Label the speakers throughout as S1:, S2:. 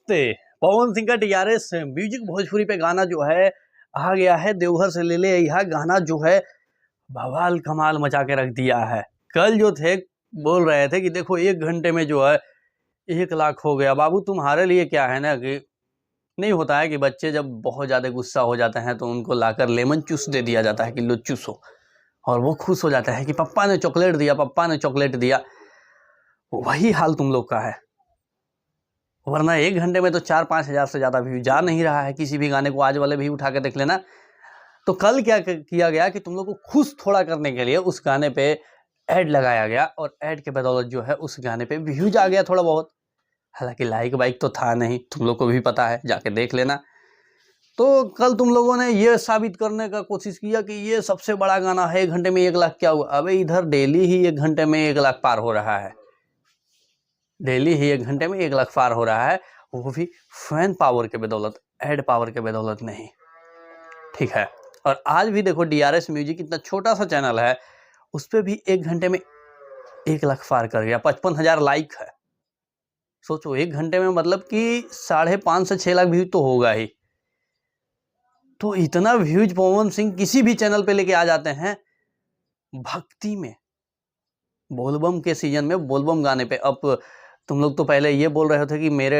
S1: नमस्ते। पवन सिंह का TRS music Bhojpuri पे गाना जो है आ गया है। देवघर से ले ले यह गाना जो है बवाल कमाल मचा के रख दिया है। कल जो थे बोल रहे थे कि देखो 1 घंटे में जो है 1 लाख हो गया। बाबू तुम्हारे लिए क्या है ना कि नहीं होता है कि बच्चे जब बहुत ज़्यादा गुस्सा हो जाते हैं तो उनको लाकर लेमन जूस दे दिया जाता है कि लो चूसो, और वो खुश हो जाता है कि पप्पा ने चॉकलेट दिया, पप्पा ने चॉकलेट दिया। वही हाल तुम लोग का है। वरना 1 घंटे में तो 4-5 हज़ार से ज़्यादा व्यू जा नहीं रहा है किसी भी गाने को। आज वाले भी उठा के देख लेना। तो कल क्या किया गया कि तुम लोग को खुश थोड़ा करने के लिए उस गाने पे ऐड लगाया गया, और ऐड के बदौलत जो है उस गाने पे व्यूज आ गया थोड़ा बहुत। हालांकि लाइक वाइक तो था नहीं, तुम लोग को भी पता है, जाके देख लेना। तो कल तुम लोगों ने ये साबित करने का कोशिश किया कि ये सबसे बड़ा गाना है, 1 घंटे में 1 लाख क्या हुआ। अबे इधर डेली ही 1 घंटे में 1 लाख पार हो रहा है। डेली ही 1 घंटे में 1 लाख पार हो रहा है, वो भी फैन पावर के बदौलत, एड पावर के बदौलत नहीं। ठीक है। और आज भी देखो डीआरएस म्यूजिक इतना छोटा सा चैनल है, उस पर भी 1 घंटे में 1 लाख पार कर गया। 55,000 लाइक है। सोचो 1 घंटे में मतलब कि 5.5 से 6 लाख व्यूज तो होगा ही। तो इतना व्यूज पवन सिंह किसी भी चैनल पे लेके आ जाते हैं भक्ति में, बोलबम के सीजन में, बोलबम गाने पे। अब तुम लोग तो पहले ये बोल रहे थे कि मेरे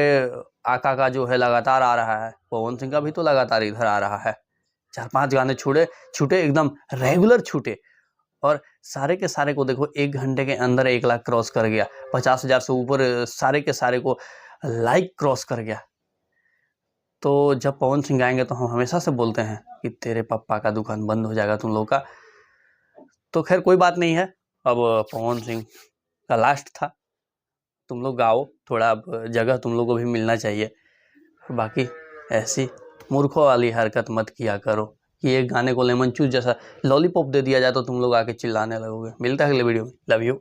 S1: आका का जो है लगातार आ रहा है, पवन सिंह का भी तो लगातार इधर आ रहा है। 4-5 गाने छूटे एकदम रेगुलर छूटे, और सारे के सारे को देखो 1 घंटे के अंदर 1 लाख क्रॉस कर गया। 50,000 से ऊपर सारे के सारे को लाइक क्रॉस कर गया। तो जब पवन सिंह आएंगे तो हम हमेशा से बोलते हैं कि तेरे पापा का दुकान बंद हो जाएगा तुम लोग का। तो खैर कोई बात नहीं है, अब पवन सिंह का लास्ट था। तुम लोग गाओ थोड़ा, अब जगह तुम लोग को भी मिलना चाहिए। बाकी ऐसी मूर्खों वाली हरकत मत किया करो कि एक गाने को लेमन जूस जैसा लॉलीपॉप दे दिया जाए तो तुम लोग आके चिल्लाने लगोगे। मिलता है अगले वीडियो में। Love you.